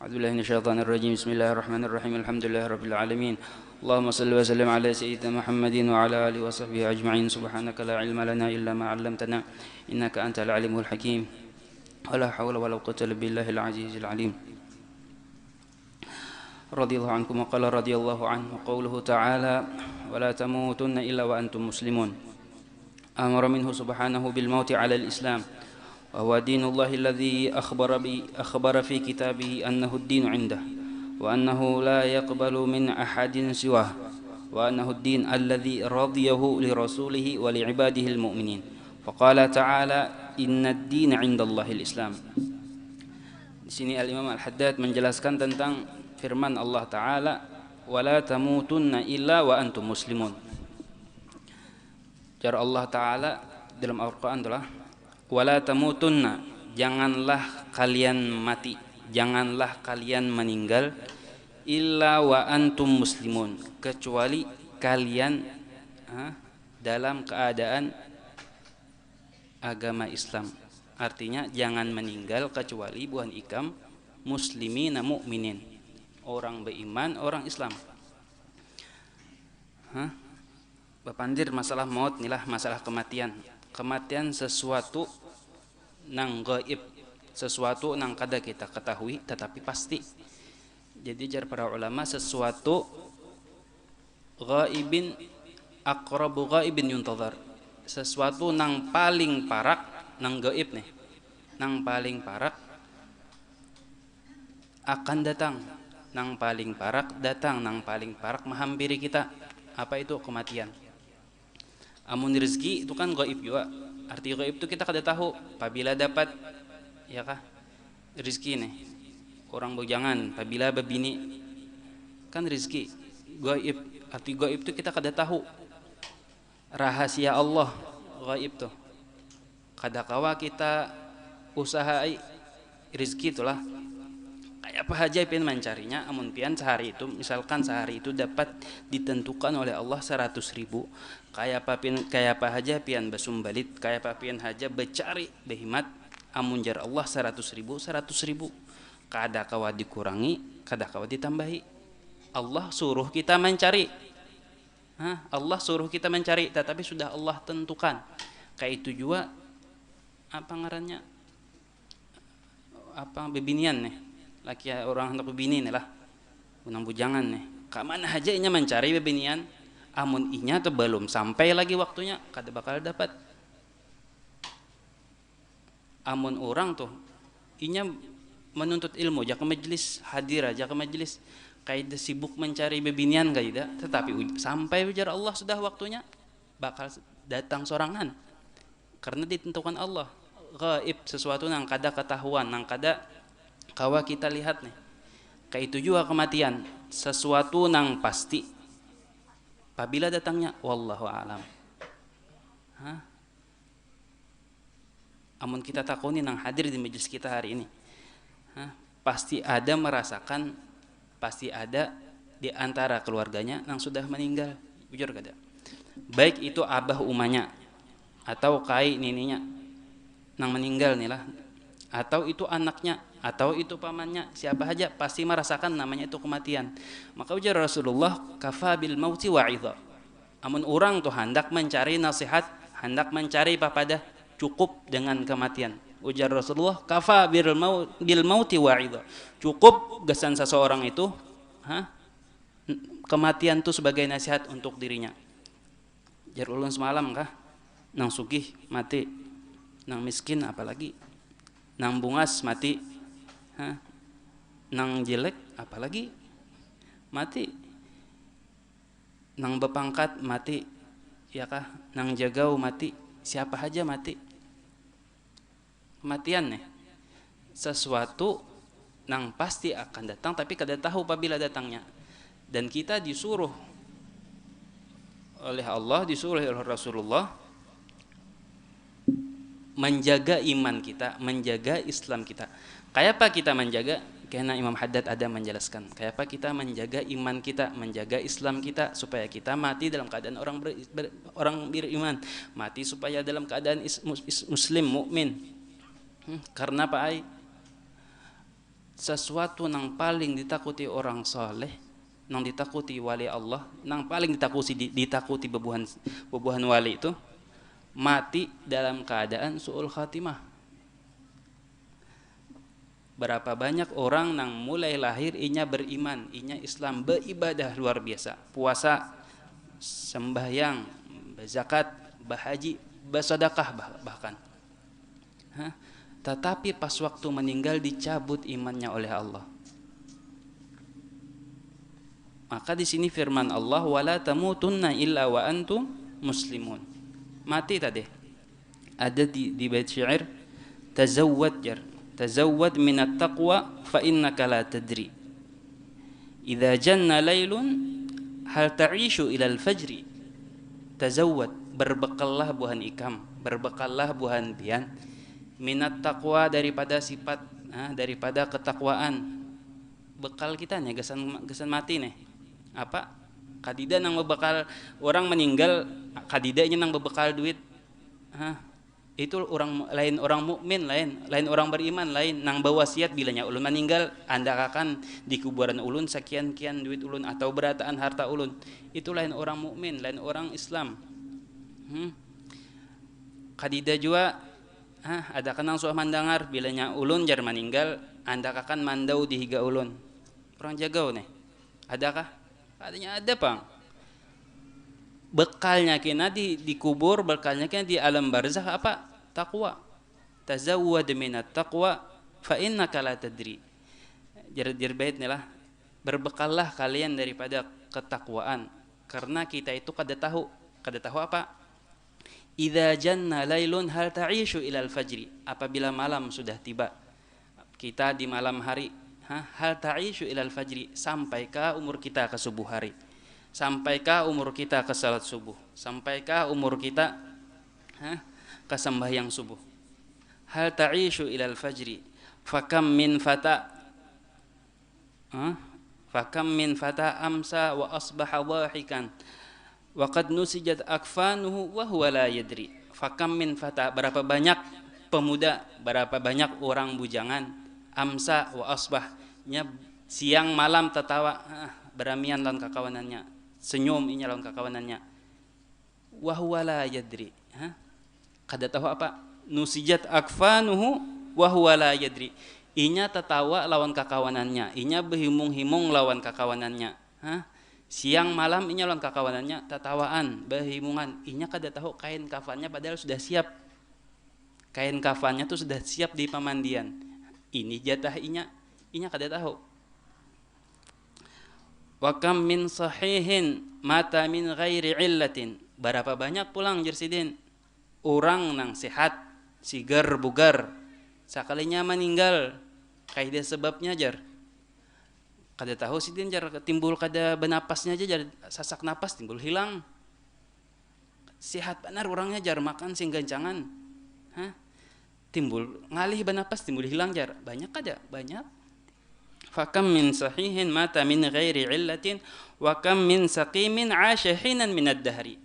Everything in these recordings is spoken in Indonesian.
أعوذ بالله من الشيطان الرجيم. بسم الله الرحمن الرحيم. الحمد لله رب العالمين. اللهم صل وسلم على سيدنا محمد وعلى آله وصحبه أجمعين. سبحانك لا علم لنا إلا ما علمتنا إنك أنت العليم الحكيم. ولا حول ولا قوة إلا بالله العزيز العليم. رضي الله عنكم. وقال رضي الله عنه قوله تعالى: ولا تموتن إلا وأنتم مسلمون. أمر منه سبحانه بالموت على الإسلام، وهو دين الله الذي أخبر في كتابه أنه الدين عنده، وأنه لا يقبل من أحد سواه، وأنه الدين الذي رضيه لرسوله ولعباده المؤمنين. فقال تعالى: إن الدين عند الله الإسلام. Di sini Al-Imam Al-Haddad menjelaskan tentang firman Allah Ta'ala, وَلَا تَمُوتُنَّ إِلَّا وَأَنْتُمْ مُسْلِمُونَ. Cara Allah Ta'ala dalam Al-Quran adalah wala tamutunna, janganlah kalian mati, janganlah kalian meninggal, illa wa antum muslimun, kecuali kalian dalam keadaan agama Islam. Artinya jangan meninggal kecuali bukan ikam muslimina mu'minin, orang beriman, orang Islam. Bapandir masalah maut nilah, masalah kematian. Kematian sesuatu nang gaib, sesuatu nang kada kita ketahui tetapi pasti. Jadi jar para ulama, sesuatu gaibin aqrabu gaibin yuntazar, sesuatu nang paling parak nang gaib nih, nang paling parak akan datang, nang paling parak datang, nang paling parak menghampiri kita. Apa itu? Kematian. Amun rezeki itu kan gaib juga. Arti gaib itu kita kada tahu. Apabila dapat, ya kah, rezeki nih, orang bujangan, apabila babini, kan rezeki gaib. Arti gaib itu kita kada tahu. Rahasia Allah gaib tuh. Kada kawa kita usahai rezeki itulah. Kayak apa aja pian mencarinya, amun pian sehari itu, misalkan sehari itu dapat ditentukan oleh Allah 100.000, kayak apa aja pian basumbalit, kayak apa pian aja becari behimat, amun jar Allah 100.000, 100.000, kada kawa dikurangi, kada kawa ditambahi. Allah suruh kita mencari, Allah suruh kita mencari, tetapi sudah Allah tentukan. Kayak itu juga apa ngarannya, apa bebinian nih, laki orang hendak bebini nih lah, unang bujangan nih, kamana aja inya mencari bebinian, amun inya tuh belum sampai lagi waktunya, kada bakal dapat. Amun orang tuh inya menuntut ilmu, aja ke majelis, hadir aja ke majelis, kayak sibuk mencari bebinian kaida, tetapi sampai ujar Allah sudah waktunya, bakal datang sorangan, karena ditentukan Allah. Gaib, sesuatu nang kada ketahuan, nang kada kawa kita lihat nih. Kayak itu juga kematian, sesuatu nang pasti apabila datangnya, wallahu alam. Amun kita takuni nang hadir di majelis kita hari ini, pasti ada merasakan, pasti ada di antara keluarganya nang sudah meninggal, jujur kada, baik itu abah umanya atau kai nininya nang meninggal nih lah, atau itu anaknya, atau itu pamannya, siapa aja pasti merasakan namanya itu kematian. Maka ujar Rasulullah, kafa bil mauti wa'idha. Amun orang tuh hendak mencari nasihat, hendak mencari papada, cukup dengan kematian. Ujar Rasulullah, kafa bil mauti wa'idha. Cukup gasan seseorang itu kematian tuh sebagai nasihat untuk dirinya. Jar ulun semalam kah, nang sugih mati, nang miskin apalagi, nang bungas mati, nang jelek apalagi mati, nang bepangkat mati, ya kah, nang jagau mati, siapa aja mati. Kematian nih sesuatu nang pasti akan datang, tapi kada tahu apabila datangnya. Dan kita disuruh oleh Allah, disuruh oleh Rasulullah menjaga iman kita, menjaga Islam kita. Kayak apa kita menjaga? Karena Imam Haddad ada menjelaskan, kayak apa kita menjaga iman kita, menjaga Islam kita, supaya kita mati dalam keadaan orang beriman, mati supaya dalam keadaan muslim, mukmin. Karena apa? sesuatu nang paling ditakuti orang soleh, nang ditakuti wali Allah, nang paling ditakuti bebuhan wali itu mati dalam keadaan su'ul khatimah. Berapa banyak orang nang mulai lahir inya beriman, inya Islam, beribadah luar biasa, puasa, sembahyang, zakat, bahaji, bersedekah bahkan. Tetapi pas waktu meninggal dicabut imannya oleh Allah. Maka di sini firman Allah, wala tamutunna illa wa antum muslimun. Mati tadi. Ada di bait syair, tazawwad minat taqwa fa innaka la tadri. Idza janna lailun hal ta'ishu ila al-fajri. Tazawwad, berbekallah buhan ikam, berbekallah buhan bian, minat taqwa daripada sifat, daripada ketakwaan. Bekal kita nih gesan mati nih. Apa? Kadida nang berbekal orang meninggal, kadidanya nang berbekal duit. Itu lain orang mukmin, lain orang beriman, lain nang berwasiat bilanya ulun meninggal anda akan di kuburan ulun sekian-kian duit ulun atau berataan harta ulun. Itu lain orang mukmin, lain orang Islam. Kadida juga ada kan nang suah mandangar bilanya ulun jar meninggal anda akan mandau di higa ulun. Orang jagau nih. Adakah? Adanya ada, Pang. Bekalnya kena dikubur, bekalnya kena di alam barzakh apa? Taqwa. Tazawwad minat taqwa fa innaka la tadri. Jar bait nih lah. Berbekallah kalian daripada ketakwaan karena kita itu kada tahu apa? Idza janna lailun hal ta'ishu ilal fajri. Apabila malam sudah tiba, kita di malam hari, hal ta'ishu ilal fajri, sampaikah umur kita ke subuh hari? Sampaikah umur kita ke salat subuh? Sampaikah umur kita ke sembahyang subuh? Hal ta'ishu ilal fajri. Fakam min fata amsa wa asbaha dhahikan wa qad nusijat akfanuhu wa huwa la yadri. Fakam min fata, berapa banyak pemuda, berapa banyak orang bujangan, amsa wa asbahnya siang malam tertawa, beramian lawan kakawanannya, senyum inya lawan kakawanannya, wa huwa la yadri, kada tahu apa? Nusijat akfanuhu wa huwa la yadri. Inya tertawa lawan kakawanannya, inya berhimung-himung lawan kakawanannya, siang malam inya lawan kakawanannya tertawaan, berhimungan. Inya kada tahu kain kafannya padahal sudah siap. Kain kafannya tuh sudah siap di pemandian. Ini jatah inya kada tahu. Wa kam min sahihin mata min ghairi illatin. Berapa banyak pulang jersidin orang nang sehat, sigar bugar, sakalinya meninggal kaida sebabnya jar. Kada tahu sidin jar timbul kada benapasnya aja jar, sasak napas timbul hilang. Sehat benar orangnya jar, makan sing gancangan. Timbul ngalih benapas timbul hilang jar. Banyak kada? Banyak. Fakam min sahihin mata min ghairi illatin wa kam min saqimin 'asha hinan min ad-dahri.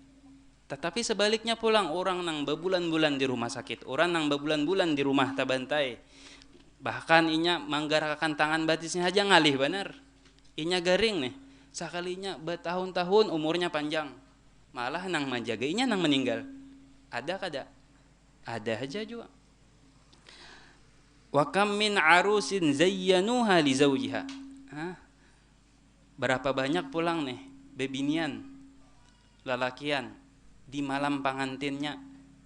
Tetapi sebaliknya pulang orang nang berbulan-bulan di rumah sakit, orang nang berbulan-bulan di rumah tabantai. Bahkan inya manggarakakan tangan batisnya aja ngalih benar. Inya garing nih. Sakalinya bertahun-tahun umurnya panjang. Malah nang menjaga inya nang meninggal. Ada kada? Ada aja juga. Wa kam min arusin zayyanuha li zawjiha. Berapa banyak pulang nih bebinian lalakian di malam pangantinnya,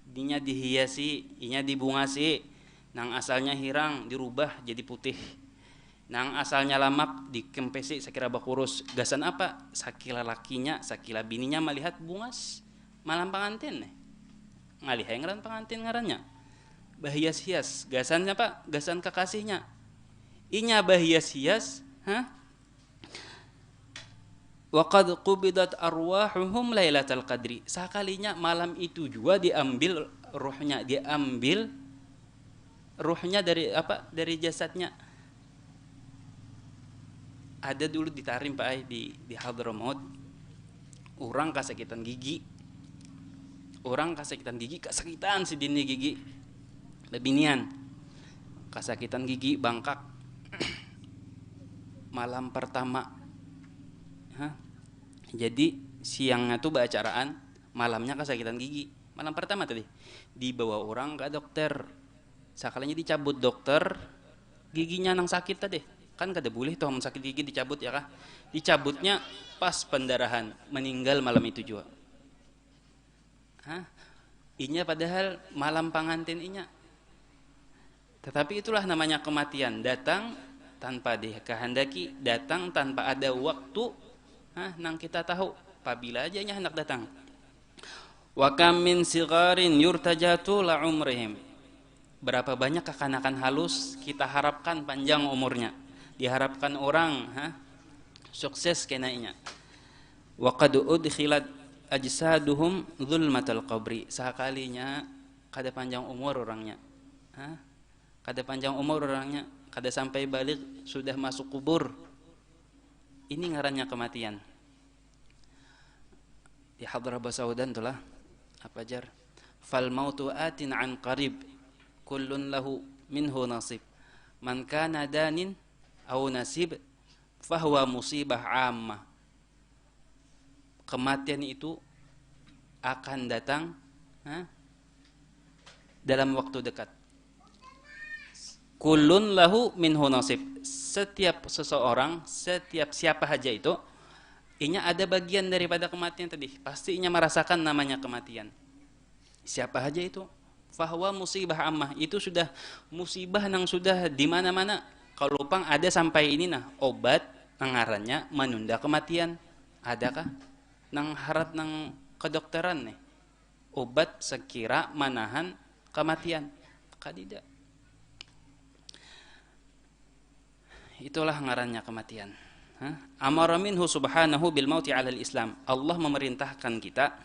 dinya dihiasi, inya dibungasi, nang asalnya hirang dirubah jadi putih, nang asalnya lamak dikempesi sakira bakurus. Gasan apa? Sakila lakinya, sakila bininya melihat bungas malam pangantin nih. Ngalihay ngaran pangantin ngarannya. Bahias-hias, gasan apa? Gasan kekasihnya. Inya bahias-hias, wa qad qubidat arwahuhum lailatal qadri. Sakalinya malam itu juga diambil ruhnya dari apa? Dari jasadnya. Ada dulu ditarim Pak Ai di Hadramaut. Orang kasakitan gigi. Kasakitan si dini gigi. Bebinian. Kasakitan gigi bangkak. malam pertama. Hah? Jadi siangnya tuh baacaraan, malamnya kesakitan gigi. Malam pertama tadi dibawa orang ke dokter. Sekalinya dicabut dokter, giginya nang sakit tadi. Kan kada boleh tuh sakit gigi dicabut ya kah? Dicabutnya pas pendarahan, meninggal malam itu juga. Hah? Inya padahal malam pangantin inya. Tetapi itulah namanya kematian, datang tanpa dikehendaki, datang tanpa ada waktu. Nang kita tahu, apabila aja nya hendak datang. Wa kam min sigarin yurtajatu la umrihim. Berapa banyak kekanakan halus kita harapkan panjang umurnya. Diharapkan orang sukses kenainya. Wa qad udkhilat ajsaduhum zulmatal qabri. Sekalinya kada panjang umur orangnya. Kada panjang umur orangnya, kada sampai balik sudah masuk kubur. Ini ngarannya kematian. Di hadrah Basaudan itulah apa jar? Fal mautu atin an qarib, kullun lahu minhu nasib. Man kana danin aw nasib, fahuwa musibah ammah. Kematian itu akan datang dalam waktu dekat. Kullun lahu minhu nasib. Setiap seseorang, setiap siapa saja itu, inya ada bagian daripada kematian tadi. Pasti inya merasakan namanya kematian. Siapa saja itu? Fahuwa musibah ammah. Itu sudah musibah nang sudah di mana-mana. Kalau pang ada sampai ini nah, obat ngarannya menunda kematian. Adakah? Nang harat nang kedokteran nih. Obat sekira manahan kematian. Kadidak. Itulah ngarannya kematian. Amara minhu subhanahu bil mauti 'alal Islam. Allah memerintahkan kita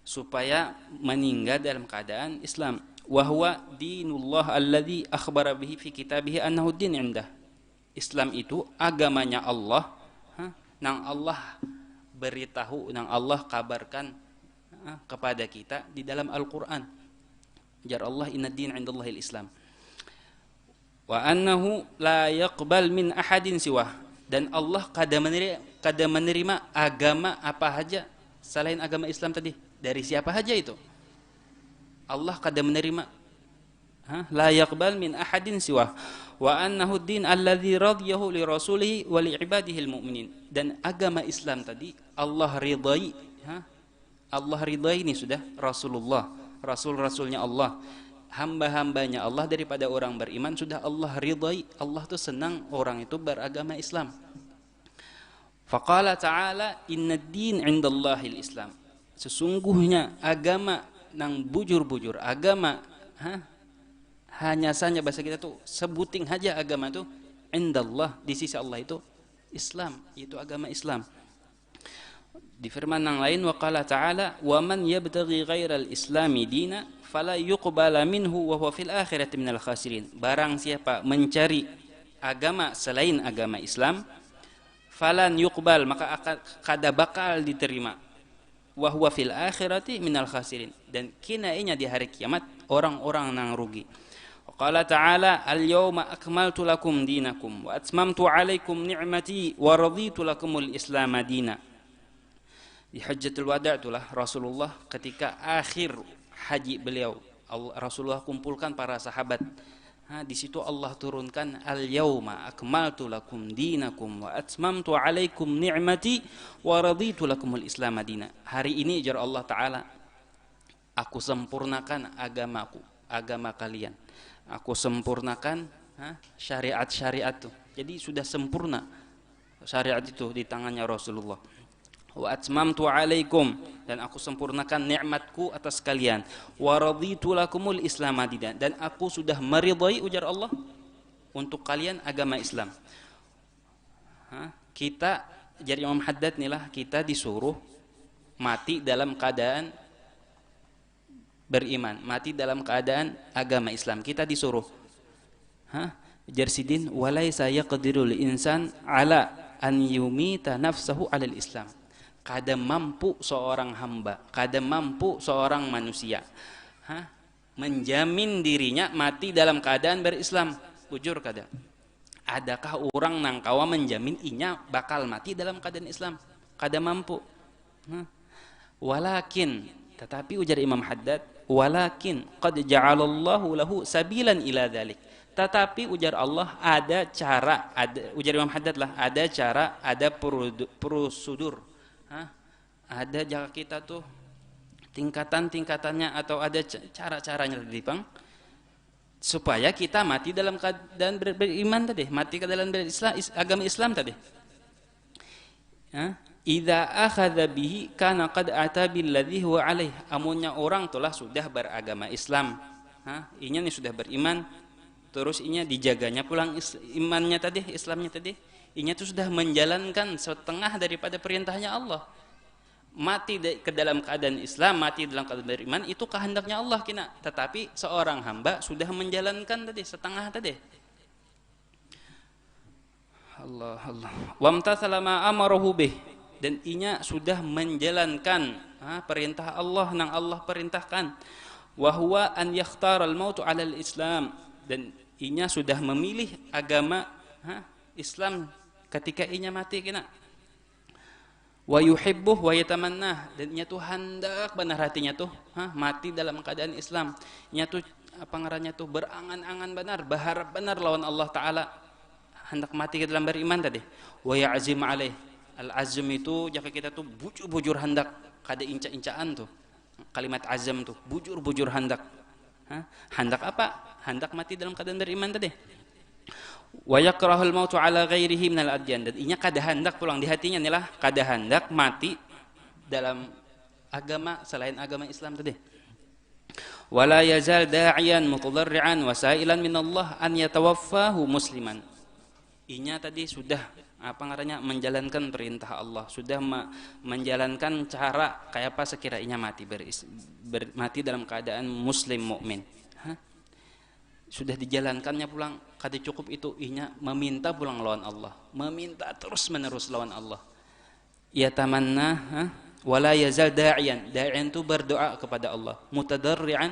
supaya meninggal dalam keadaan Islam. Wa huwa dinullah alladzi akhbara bihi fi kitabih annahu din 'indah. Islam itu agamanya Allah, nang Allah beritahu, nang Allah kabarkan kepada kita di dalam Al-Qur'an. Jar Allah inna din 'indallahil Islam. Wa annahu la yaqbal min ahadin siwah, dan Allah kada menerima agama apa saja selain agama Islam tadi, dari siapa saja itu Allah kada menerima. La yaqbal min ahadin siwah wa annahu din alladzi radiyahu li rasulihi wa li ibadihi almu'minin, dan agama Islam tadi Allah ridai. Allah ridai ini sudah Rasulullah, rasul-rasulnya Allah, hamba-hambanya Allah daripada orang beriman sudah Allah ridai. Allah tuh senang orang itu beragama Islam. Faqala ta'ala inna din 'indallahil Islam. Sesungguhnya agama nang bujur-bujur, agama hanya saja bahasa kita tuh sebuting aja agama tuh indallah, di sisi Allah itu Islam, itu agama Islam. Di firman yang lain waqala ta'ala wa man yabtaghi ghairal islami dina fala yuqbala minhu wa huwa fil akhirati minal khasirin. Barang siapa mencari agama selain agama Islam, falan yuqbal, maka akan kada bakal diterima, wa huwa fil akhirati minal khasirin, dan kinainya di hari kiamat orang-orang yang rugi. Qala ta'ala al-yawma akmaltu lakum dinakum wa atmamtu 'alaikum ni'mati wa raditu lakumul islam madina. Di Hajjatul Wada' itulah Rasulullah ketika akhir haji beliau, Rasulullah kumpulkan para sahabat. Di situ Allah turunkan al-yauma akmaltu lakum dinakum wa atmamtu 'alaikum ni'mati wa raditu lakumul islam madina. Hari ini jar Allah taala, aku sempurnakan agamaku, agama kalian. Aku sempurnakan syariat-syariat itu. Jadi sudah sempurna syariat itu di tangannya Rasulullah. Wa atmamtu 'alaikum, dan aku sempurnakan nikmatku atas kalian. Wa raditu lakumul islam madina, dan aku sudah meridai ujar Allah untuk kalian agama Islam. Kita jadi Imam Haddad inilah, kita disuruh mati dalam keadaan beriman, mati dalam keadaan agama Islam. Kita disuruh. Jarsidin walaysa yaqdirul insan ala an yumita nafsahu 'alal Islam. Kada mampu seorang hamba, kada mampu seorang manusia menjamin dirinya mati dalam keadaan berislam. Bujur kada. Adakah orang nang kawa menjamin inya bakal mati dalam keadaan Islam? Kada mampu. Walakin, tetapi ujar Imam Haddad, walakin qad ja'alallahu lahu sabilan ila dzalik. Tetapi ujar Allah ada cara, ujar Imam Haddad lah, ada cara, ada prosedur. Ada jaka kita tuh tingkatan-tingkatannya atau ada cara-caranya di Bang, supaya kita mati dalam keadaan beriman tadi, mati ke dalam agama Islam tadi. Idza akhadha bihi kana qad ata billadhi huwa alaih. Amunnya orang telah sudah beragama Islam, inya nih sudah beriman, terus inya dijaganya pulang imannya tadi, Islamnya tadi, inya tuh sudah menjalankan setengah daripada perintahnya Allah. Mati ke dalam keadaan Islam, mati dalam keadaan beriman, itu kehendaknya Allah kina. Tetapi seorang hamba sudah menjalankan tadi setengah tadi. Allah Allah. Wamtathala ma amarahu bih, dan inya sudah menjalankan perintah Allah nang Allah perintahkan. Wa huwa an yakhtaral maut 'ala al-Islam, dan inya sudah memilih agama Islam ketika inya mati kina. Wa yuhibbuh wa yatamannah, dan nya tuh hendak benar hatinya tuh mati dalam keadaan Islam. Nya tuh apa ngarannya tuh berangan-angan benar, berharap benar lawan Allah taala, hendak mati ke dalam beriman tadi. Wa ya'zim alaih, al-azm itu jika kita tuh bujur-bujur hendak, kada inca-incaan tuh kalimat azam tuh, bujur-bujur hendak. Hendak apa? Hendak mati dalam keadaan beriman tadi. Wa yakrahul mautu ala ghairihi minal adyan, dan inya kada hendak pulang di hatinya inilah kada hendak mati dalam agama selain agama Islam tadi. Wala yazal da'iyan mutadarrian wa sa'ilan minallah an yatawaffahu musliman. Inya tadi sudah apa ngarannya menjalankan perintah Allah, sudah menjalankan cara kayak apa sekira inya mati mati dalam keadaan muslim mukmin. Sudah dijalankannya pulang, kada cukup itu, inya meminta pulang lawan Allah, meminta terus menerus lawan Allah. Ya tamanna wala yazal da'iyan, da'iyan tu berdoa kepada Allah, mutadarrian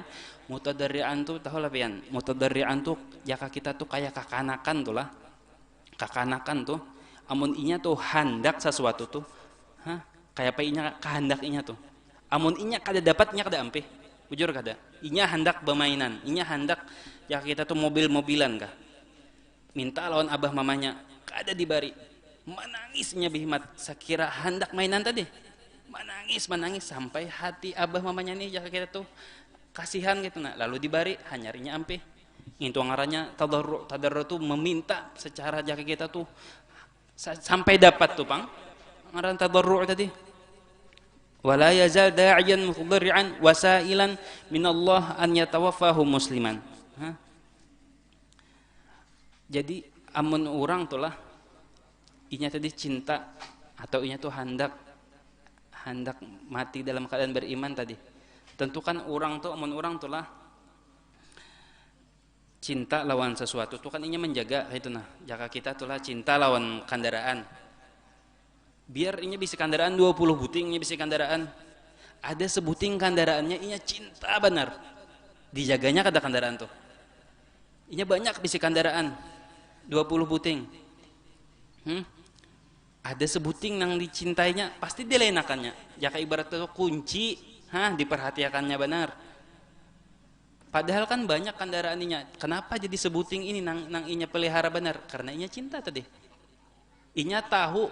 tu tahu lah pian, mutadarrian tu jaka kita tuh kayak kakanakan tuh lah, kakanakan tuh amun inya tuh hendak sesuatu tuh kayak apa inya kehendak inya tuh, amun inya kada dapat inya kada ampih, bujur kada, inya hendak bermainan, inya hendak ya kita tuh mobil-mobilan kah, minta lawan abah mamanya kada dibari, menangisnya bihimat sakira hendak mainan tadi, menangis sampai hati abah mamanya nih ya kita tuh kasihan gitu lalu dibari hanyarinya ampih. Itu ngarannya tadarru tuh meminta secara jaka kita tuh sampai dapat tuh pang ngaran tadarru tadi. Wala yazal da'iyan mutadarrian wasailan minallah an yatawaffahu musliman. Jadi amun orang tuh lah inya tadi cinta atau inya tuh hendak mati dalam keadaan beriman tadi. Tentukan orang tuh amun orang tuh lah cinta lawan sesuatu tuh kan inya menjaga itu jaka kita tuh lah cinta lawan kendaraan, biar inya bisa kendaraan 20 buting, inya bisa kendaraan ada sebuting kendaraannya inya cinta benar, dijaganya kada kendaraan tuh inya banyak bisa kendaraan 20 buting, ada sebuting yang dicintainya pasti dilenakannya, jaka ibarat tuh kunci diperhatikannya benar. Padahal kan banyak kendaraan inya, kenapa jadi sebuting ini nang inya pelihara benar? Karena inya cinta tadi. Inya tahu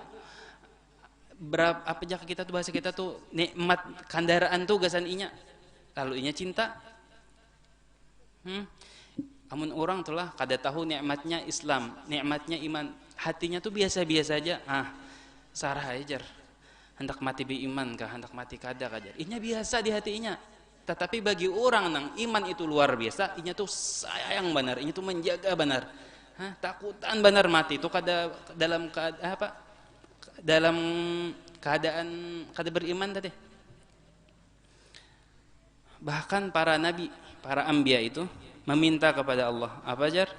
berapa apa jaka kita tuh bahasa kita tuh nikmat kendaraan tuh gasan inya. Lalu inya cinta. Amun orang tuh lah kada tahu nikmatnya Islam, nikmatnya iman, hatinya tuh biasa-biasa aja. Sarah ajar. Hendak mati beriman kah, hendak mati kada kajar. Inya biasa di hatinya. Tetapi bagi orang nang iman itu luar biasa, inya tuh sayang benar, inya tuh menjaga benar, takutan benar mati itu kada dalam dalam keadaan kada beriman tadi. Bahkan para nabi, para anbiya itu meminta kepada Allah apa jar?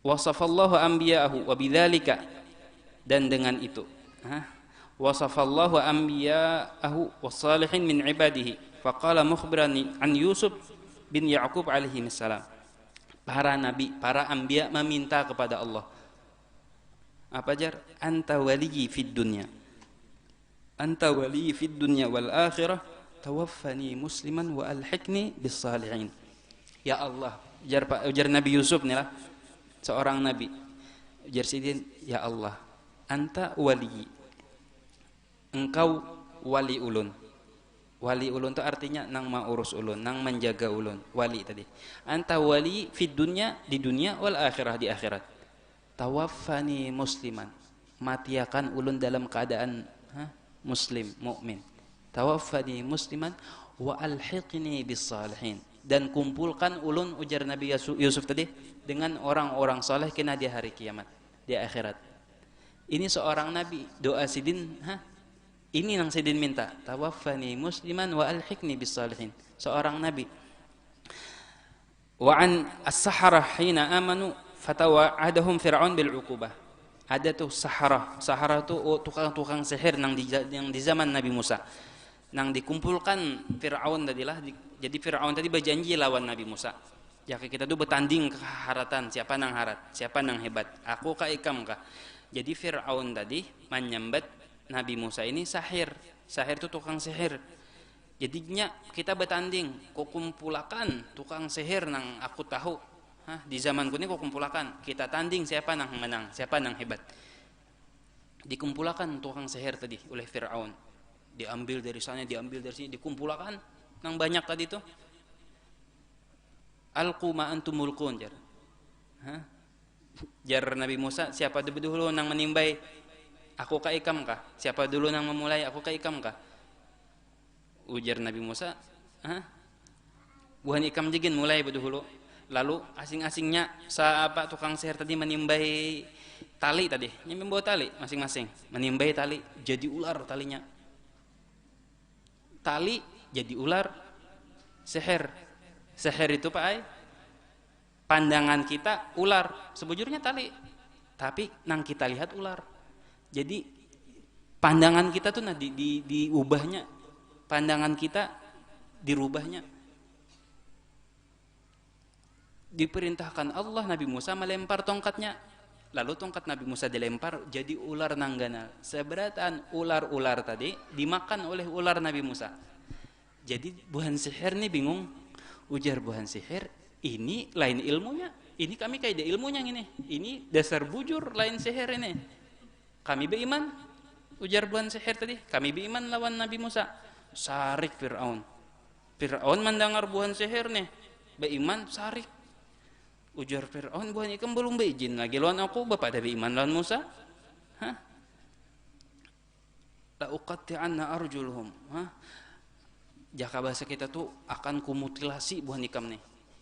Wasafallahu anbiya'ahu wa bidzalika, dan dengan itu wasafallahu anbiya'ahu wassalihin min ibadihi faqala mukhbiran an Yusuf bin Ya'qub alaihi salam. para nabi, para anbiya meminta kepada Allah. Apa jar? Anta waliyyi fid dunya. Anta waliyyi fid dunya wal akhirah, tawaffani musliman wa alhiqni bis salihin. Ya Allah, ujar Nabi Yusuf nih lah, seorang nabi. Ujar sidin, ya Allah, anta wali, engkau wali ulun. Wali ulun itu artinya nang maurus ulun, nang menjaga ulun. Wali tadi. Anta wali fid dunya, di dunia, wal akhirah, di akhirat. Tawaffani musliman, matiakan ulun dalam keadaan muslim, mukmin. Tawaffani musliman wa alhiqni bis salihin, dan kumpulkan ulun, ujar Nabi Yusuf tadi, dengan orang-orang saleh kena di hari kiamat, di akhirat. Ini seorang nabi, doa sidin, ini yang sidin minta, tawaffani musliman wa alhiqni bis salihin, seorang nabi. Wa an as-saharah hina amanu fatawa'adahum fir'aun bil 'uqubah. Ada tuh Sahara tuh tukang-tukang sihir yang di zaman Nabi Musa. Nang dikumpulkan Fir'aun tadilah, jadi Fir'aun tadi berjanji lawan Nabi Musa. Ya kita tuh bertanding keharatan, siapa nang harat, siapa nang hebat, aku kah ikam kah. Jadi Fir'aun tadi menyambat Nabi Musa ini sahir. Sahir itu tukang sihir. Jadinya kita bertanding, kau kumpulakan tukang sihir nang aku tahu. Di zamanku ini kau kumpulakan, kita tanding siapa nang menang, siapa nang hebat. Dikumpulakan tukang sihir tadi oleh Fir'aun. Diambil dari sana, diambil dari sini, dikumpulakan nang banyak tadi tuh. Alqu ma antum mulqun jar. Jar Nabi Musa, siapa dulu nang menimbai? Aku kah ikam kah? Siapa dulu nang memulai? Aku kah ikam kah? Ujar Nabi Musa, buhan ikam jigin mulai dulu. Lalu asing-asingnya tukang sihir tadi menimbai tali tadi, membawa tali masing-masing, menimbai tali jadi ular talinya. Tali jadi ular, sihir. Sihir itu Pak pandangan kita ular, sebujurnya tali. Tapi nang kita lihat ular. Jadi pandangan kita tuh diubahnya. Pandangan kita dirubahnya. Diperintahkan Allah Nabi Musa melempar tongkatnya. Lalu tongkat Nabi Musa dilempar jadi ular nanggana. Seberatan ular-ular tadi dimakan oleh ular Nabi Musa. Jadi buhan sihir nih bingung. Ujar buhan sihir, ini lain ilmunya. Ini kami kayak ada ilmunya ini. Ini dasar bujur lain sihir ini. Kami beriman. Ujar buhan sihir tadi, kami beriman lawan Nabi Musa. Sarik Fir'aun. Fir'aun mendengar buhan sihir nih. Beriman sarik. Ujar Fir'aun, buhan ikam belum berizin lagi lawan aku, bapak ada beriman lawan Musa? La uqatti'anna arjuluhum. Jaka bahasa kita tuh akan kumutilasi buhan ikam nih.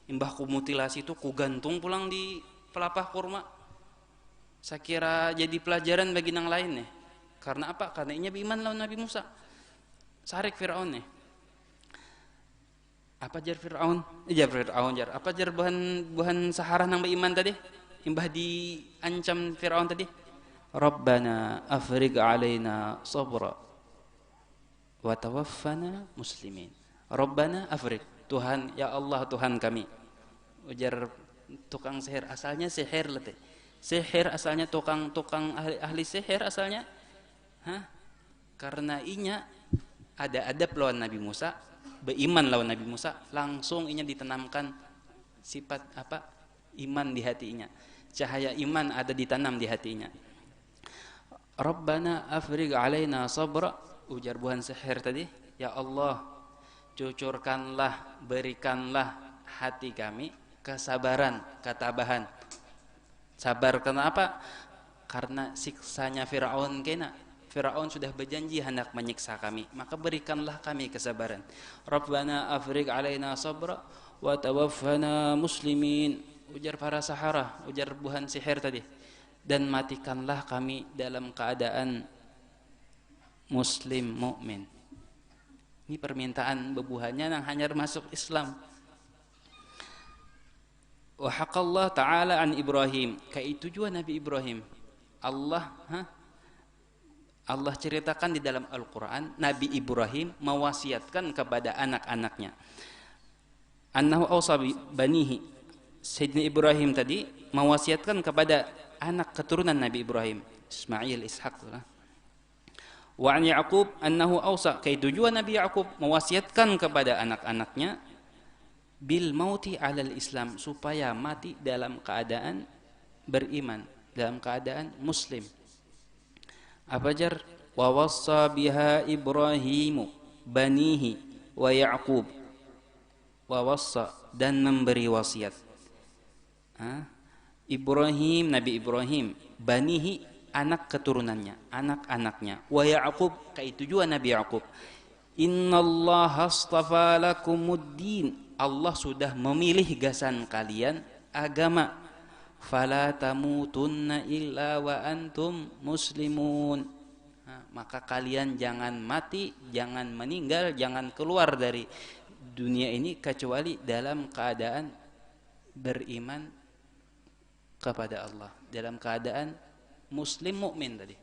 Imbah kumutilasi itu kugantung pulang di pelapah kurma. Saya kira jadi pelajaran bagi nang lain nih. Karena apa? Karena inya beriman lawan Nabi Musa. Sarik Fir'aun nih. Apa jar Fir'aun? Apa jar buhan Sahara nang beriman tadi? Imbah diancam Fir'aun tadi. Rabbana afriq alaina sabra wa tawaffana muslimin. Rabbana afriq, Tuhan, ya Allah Tuhan kami. Ujar tukang sihir, asalnya sihir letih. Sihir asalnya tukang ahli sihir asalnya. Karena inya ada adab lawan Nabi Musa, beriman lawan Nabi Musa, langsung inya ditanamkan sifat iman di hatinya. Cahaya iman ada ditanam di hatinya. Rabbana afriq alaina sabra, ujar buhan sihir tadi, ya Allah cucurkanlah, berikanlah hati kami kesabaran, ketabahan. Sabar kenapa? Karena siksanya Fir'aun kena. Fir'aun sudah berjanji hendak menyiksa kami, maka berikanlah kami kesabaran. Rabbana afriq alaina sabra wa tawaffana muslimin, ujar para Sahara, ujar buhan sihir tadi, dan matikanlah kami dalam keadaan muslim mukmin. Ini permintaan bebuhannya yang hanya masuk Islam. Wa haqallah ta'ala an Ibrahim, kaitu juga Nabi Ibrahim. Allah ceritakan di dalam Al-Quran, Nabi Ibrahim mewasiatkan kepada anak-anaknya. Annahu awsa banihi, Sayyidina Ibrahim tadi mewasiatkan kepada anak keturunan Nabi Ibrahim, Ismail, Ishak. Wa an Yaqub annahu awsa, kai tujuan Nabi Yaqub mewasiatkan kepada anak-anaknya bil mauti alal Islam, supaya mati dalam keadaan beriman, dalam keadaan muslim. Apa jar? Wa wassa biha Ibrahimu banihi wa Yaqub. Wa wassa, dan memberi wasiat. Ibrahim, Nabi Ibrahim, banihi, anak keturunannya, anak-anaknya, wa Yaqub, kai tujuan Nabi Yaqub. Innallaha astafa lakumuddin, Allah sudah memilih gasan kalian agama. Fala tamutunna illa wa antum muslimun. Maka kalian jangan mati, jangan meninggal, jangan keluar dari dunia ini kecuali dalam keadaan beriman kepada Allah, dalam keadaan muslim mukmin tadi.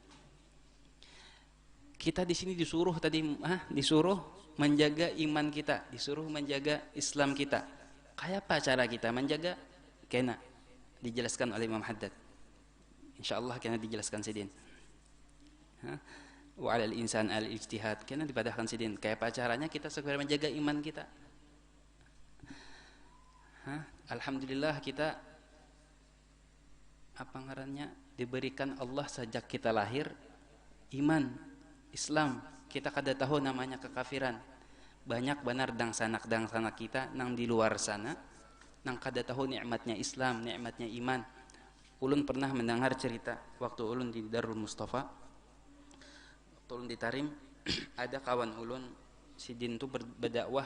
Kita di sini disuruh tadi disuruh menjaga iman kita, disuruh menjaga Islam kita. Kayak apa cara kita menjaga? Kena dijelaskan oleh Imam Haddad. Insyaallah kena dijelaskan sidin. Wa 'alal insan al-ijtihad, kena dipadahkan sidin. Kayak apa caranya kita supaya menjaga iman kita? Alhamdulillah kita apa ngarannya diberikan Allah sejak kita lahir iman Islam. Kita kada tahu namanya kekafiran. Banyak benar dangsanak kita nang di luar sana nang kada tahu nikmatnya Islam, nikmatnya iman. Ulun pernah mendengar cerita waktu ulun di Darul Mustafa, waktu ulun di Tarim, ada kawan ulun sidin tu berdakwah.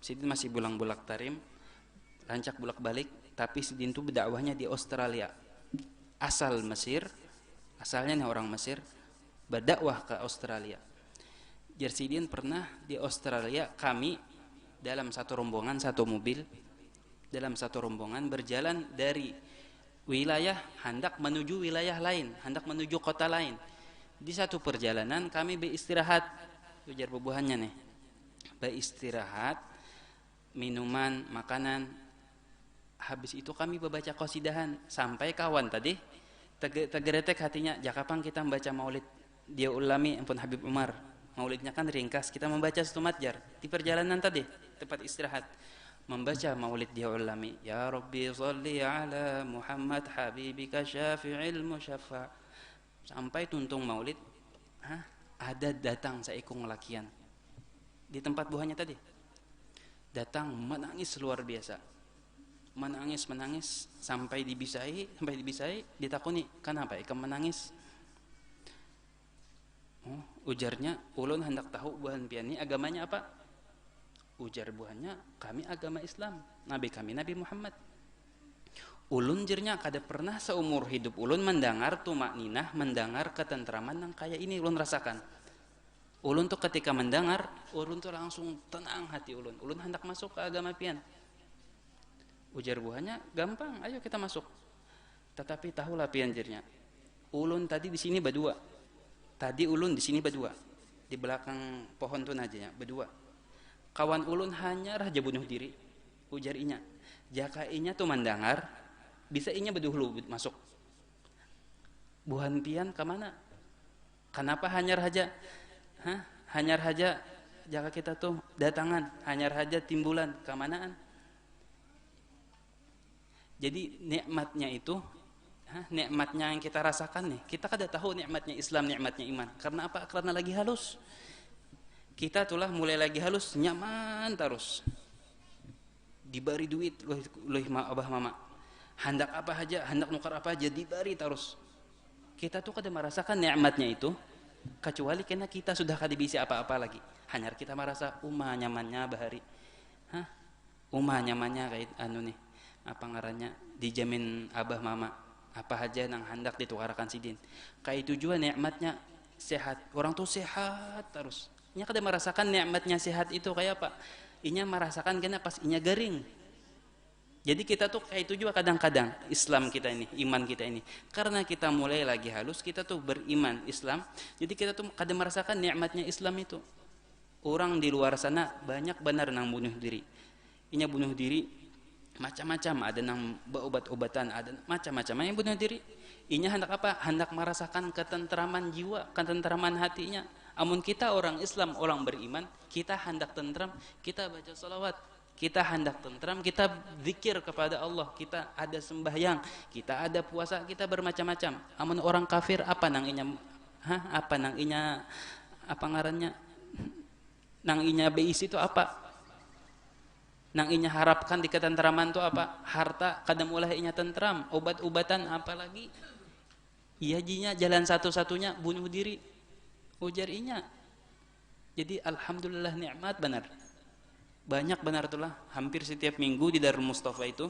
Sidin masih bulang-bulak Tarim, rancak bulak-balik, tapi sidin tu berdakwahnya di Australia. Asal Mesir, asalnya nih orang Mesir, berdakwah ke Australia. Jersidin pernah di Australia, kami dalam satu rombongan, satu mobil, dalam satu rombongan berjalan dari wilayah hendak menuju wilayah lain, hendak menuju kota lain. Di satu perjalanan kami beristirahat, ujar bubuhannya nih, beristirahat, minuman, makanan. Habis itu kami membaca qasidahan sampai kawan tadi tergeretek hatinya, jakapang kita membaca maulid dia ulami ampun Habib Umar. Maulidnya kan ringkas, kita membaca satu matjar di perjalanan tadi tempat istirahat, membaca maulid dia ulami, ya Rabbi sholli ala Muhammad habibika syafi'il musyaffa. Sampai tuntung maulid, ada datang seekor lakian di tempat buahnya tadi, datang menangis luar biasa, menangis sampai dibisai ditakuni, kenapa ikam menangis? Ujarnya, ulun hendak tahu buhan pian ini agamanya apa? Ujar buahnya, kami agama Islam, nabi kami Nabi Muhammad. Ulun jirnya kada pernah seumur hidup ulun mendengar tumakninah, mendengar ketentraman yang kayak ini ulun rasakan. Ulun tuh ketika mendengar, ulun tuh langsung tenang hati ulun. Ulun hendak masuk ke agama pian. Ujar buahnya, gampang, ayo kita masuk. Tetapi tahulah pianjirnya, ulun tadi di sini berdua. Tadi ulun di sini berdua, di belakang pohon tu aja berdua. Kawan ulun hanya raja bunuh diri. Ujar inya, jaka inya tu mendengar, bisa inya beduhlu masuk. Buhan pian kemana? Kenapa hanya raja? Hanya raja, jaka kita tuh datangan, hanya raja timbulan, kemanaan? Jadi nikmatnya itu, nikmatnya yang kita rasakan nih, kita kada tahu nikmatnya Islam, nikmatnya iman. Karena apa? Karena lagi halus. Kita tulah mulai lagi halus, nyaman terus. Diberi duit, loh abah mama. Hendak apa aja, hendak nukar apa aja, diberi terus. Kita tuh kada merasakan nikmatnya itu, kecuali karena kita sudah kada bisa apa-apa lagi. Hanya kita merasa nyamannya bahari. Nyamannya kayak nih. Apa ngarannya, dijamin abah mama apa aja nang hendak ditukarkan sidin. Kayak tujuan nikmatnya sehat, orang tuh sehat terus. Inya kada merasakan nikmatnya sehat itu kayak apa? Inya merasakan kena pas inya garing. Jadi kita tuh kayak itu juga kadang-kadang Islam kita ini, iman kita ini, karena kita mulai lagi halus, kita tuh beriman Islam, jadi kita tuh kada merasakan nikmatnya Islam itu. Orang di luar sana banyak benar nang bunuh diri. Inya bunuh diri macam-macam, ada nang obat-obatan, ada macam-macam yang bunuh diri. Inya hendak apa? Hendak merasakan ketentraman jiwa, ketentraman hatinya. Amun kita orang Islam, orang beriman, kita hendak tentram, kita baca salawat, kita hendak tentram, kita zikir kepada Allah, kita ada sembahyang, kita ada puasa, kita bermacam-macam. Amun orang kafir apa nang inya, apa nang inya, apa ngarannya, nang inya beis itu apa? Nang inya harapkan di ketentraman itu apa? Harta kadang ulah inya tentram, obat-obatan apalagi. Iya jinya jalan satu-satunya bunuh diri. Ujar inya. Jadi alhamdulillah nikmat benar. Banyak benar itulah, hampir setiap minggu di Darul Mustafa itu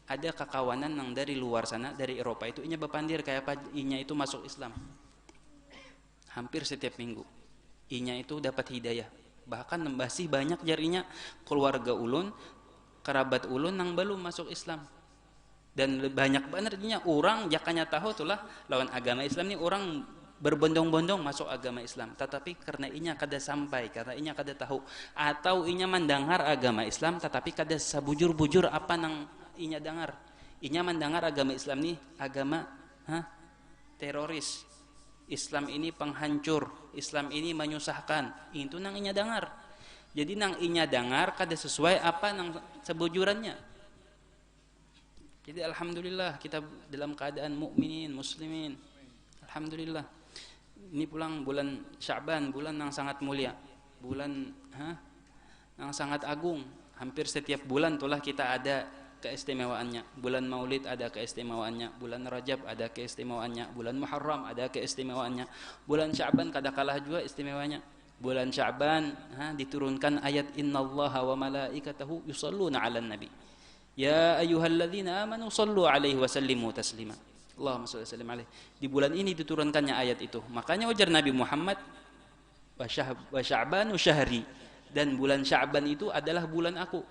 ada kakawanan yang dari luar sana, dari Eropa itu inya bepandir kayak apa inya itu masuk Islam. Hampir setiap minggu. Inya itu dapat hidayah. Bahkan masih banyak jarinya keluarga ulun, kerabat ulun yang belum masuk Islam. Dan banyak bangetnya orang jakanya tahu itulah lawan agama Islam ni orang berbondong-bondong masuk agama Islam, tetapi karena inya kada sampai, karena inya kada tahu, atau inya mendengar agama Islam tetapi kada sabujur-bujur apa nang inya dengar. Inya mendengar agama Islam ni agama teroris. Islam ini penghancur, Islam ini menyusahkan. Itu nang inya dengar. Jadi nang inya dengar kada sesuai apa nang sebujurannya. Jadi alhamdulillah kita dalam keadaan mukminin, muslimin. Alhamdulillah. Ini pulang bulan Sya'ban, bulan yang sangat mulia. Bulan yang sangat agung. Hampir setiap bulan itulah kita ada keistimewaannya. Bulan Maulid ada keistimewaannya, bulan Rajab ada keistimewaannya, bulan Muharram ada keistimewaannya, bulan Sya'ban kada kalah juga istimewanya. Bulan Sya'ban diturunkan ayat innallaha wa malaikatahu yusalluna 'alan nabi. Ya ayyuhalladzina amanu sallu 'alaihi wa sallimu taslima. Allahumma shalli wa sallim alaihi. Di bulan ini diturunkannya ayat itu. Makanya ujar Nabi Muhammad wa Sya'banu syahri, dan bulan Sya'ban itu adalah bulan aku.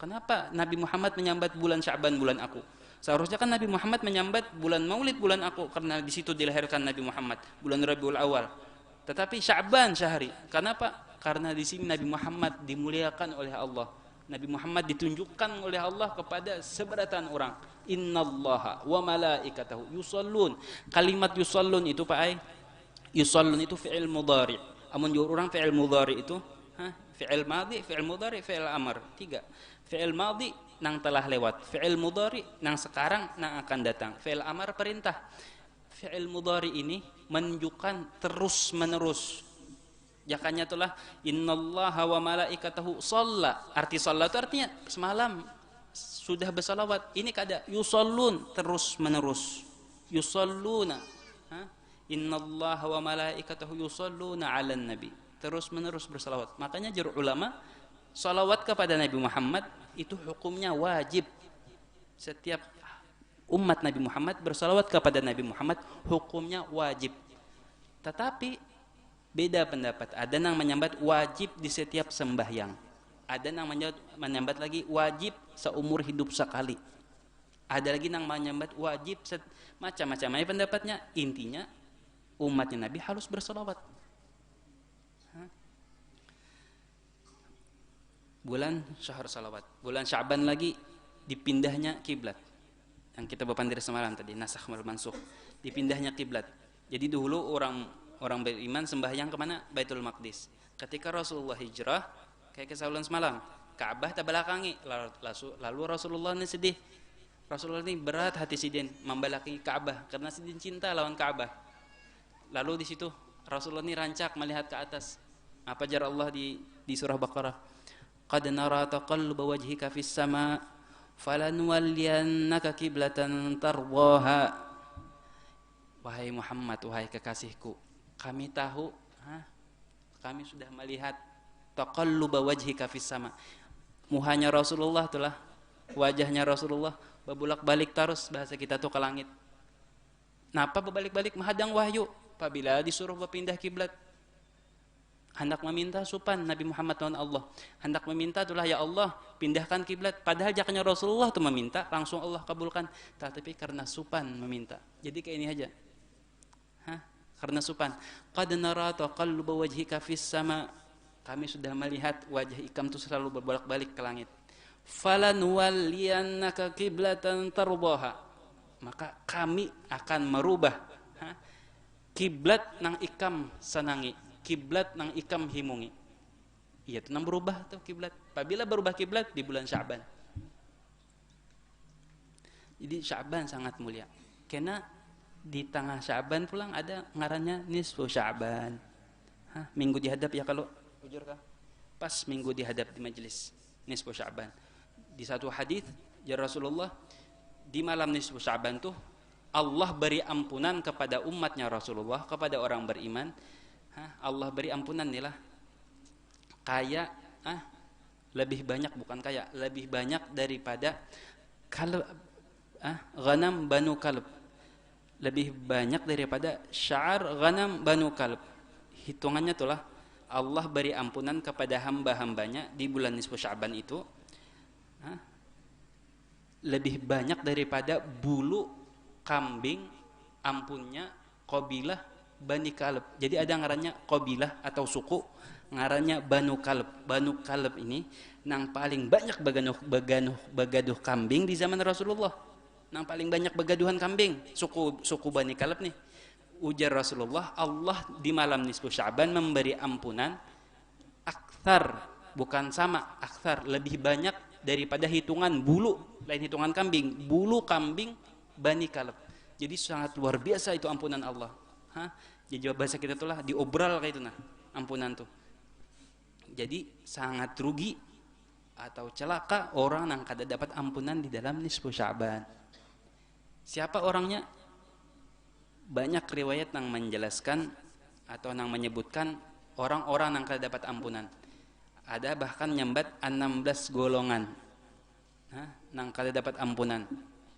Kenapa Nabi Muhammad menyambat bulan Sya'ban bulan aku? Seharusnya kan Nabi Muhammad menyambat bulan Maulid bulan aku, karena di situ dilahirkan Nabi Muhammad, bulan Rabiul Awal. Tetapi Sya'ban syahri. Kenapa? Karena di sini Nabi Muhammad dimuliakan oleh Allah. Nabi Muhammad ditunjukkan oleh Allah kepada seberatan orang. Innallaha wa malaikatahu yusallun. Kalimat yusallun itu Pak Ai, yusallun itu fi'il mudhari. Amun jur orang fi'il mudhari itu fi'il madhi, fi'il mudhari, fi'il amr. 3. Fi'il madhi nang telah lewat, fi'il mudhari nang sekarang nang akan datang, fi'il amr perintah. Fi'il mudhari ini menunjukkan terus menerus. Jakanya itulah innallaha wa malaikatahu shalla. Arti shalla itu artinya semalam sudah bersalawat. Ini kada yusallun terus menerus. Yusalluna. Innallaha wa malaikatahu yusalluna 'alan nabi. Terus menerus bersalawat. Makanya jar ulama, salawat kepada Nabi Muhammad itu hukumnya wajib. Setiap umat Nabi Muhammad bersalawat kepada Nabi Muhammad hukumnya wajib. Tetapi beda pendapat. Ada yang menyambat wajib di setiap sembahyang. Ada yang menyambat lagi wajib seumur hidup sekali. Ada lagi yang menyambat wajib macam-macam pendapatnya. Intinya umatnya Nabi harus bersalawat. Bulan syahr salawat. Bulan Sya'ban lagi dipindahnya kiblat. Yang kita berpandir semalam tadi, nasakh wal mansukh. Dipindahnya kiblat. Jadi dulu orang beriman sembahyang kemana? Baitul Maqdis. Ketika Rasulullah hijrah, kayak kesaulan semalam, Ka'bah terbelakangi. Lalu Rasulullah ini sedih. Rasulullah ini berat hati sidin membelakangi Ka'bah karena sidin cinta lawan Ka'bah. Lalu di situ Rasulullah ini rancak melihat ke atas. Apa jar Allah di surah Baqarah? Qad nara taqalluba wajhika fis sama' falanwalliyannaka qiblatan tardaha. Wahai Muhammad, wahai kekasihku, kami tahu, kami sudah melihat taqalluba wajhika fis sama'. Muhanya Rasulullah itulah, wajahnya Rasulullah berbulak-balik terus, bahasa kita tuh ke langit. Napa berbalik-balik? Menghadang wahyu. Apabila disuruh berpindah kiblat, hendak meminta supan Nabi Muhammad lawan Allah. Hendak meminta itulah, ya Allah pindahkan kiblat. Padahal jakanya Rasulullah itu meminta, langsung Allah kabulkan. Tapi karena supan meminta. Jadi kayak ini aja. Karena supan. Qad nara taqalluba wajhika fis sama'. Kami sudah melihat wajah ikam itu selalu berbolak-balik ke langit. Falanuwalliyannaka qiblatan tardaha, maka kami akan merubah kiblat nang ikam senangi, kiblat nang ikam himungi. Iya, itu nang berubah tuh kiblat. Apabila berubah kiblat di bulan Sya'ban. Jadi Sya'ban sangat mulia. Karena di tengah Sya'ban pulang ada ngarannya nisfu Sya'ban. Minggu dihadap ya kalau jujur kah? Pas minggu dihadap di majelis nisfu Sya'ban. Di satu hadis ya Rasulullah, di malam nisfu Sya'ban tuh Allah beri ampunan kepada umatnya Rasulullah, kepada orang beriman. Allah beri ampunan nih lah. Kaya lebih banyak, bukan kaya, lebih banyak daripada kalb ghanam banu kalb, lebih banyak daripada sya'ar ghanam banu kalb. Hitungannya itulah Allah beri ampunan kepada hamba-hambanya di bulan nisfu Sya'ban itu lebih banyak daripada bulu kambing ampunnya qabilah Bani Kalb. Jadi ada ngarannya qabilah atau suku, ngarannya Banu Kalb. Banu Kalb ini nang paling banyak begaduh kambing di zaman Rasulullah. Nang paling banyak begaduhan kambing, suku Bani Kalb nih. Ujar Rasulullah, Allah di malam nisfu Sya'ban memberi ampunan akthar, bukan sama, akthar, lebih banyak daripada hitungan bulu, lain hitungan kambing, bulu kambing Bani Kalb. Jadi sangat luar biasa itu ampunan Allah. Jadi bahasa kita itulah diobral kayak itu nah, ampunan tuh. Jadi sangat rugi atau celaka orang yang kada dapat ampunan di dalam nisfu Sya'ban. Siapa orangnya? Banyak riwayat yang menjelaskan atau yang menyebutkan orang-orang yang kada dapat ampunan. Ada bahkan nyambat 16 golongan yang kada dapat ampunan.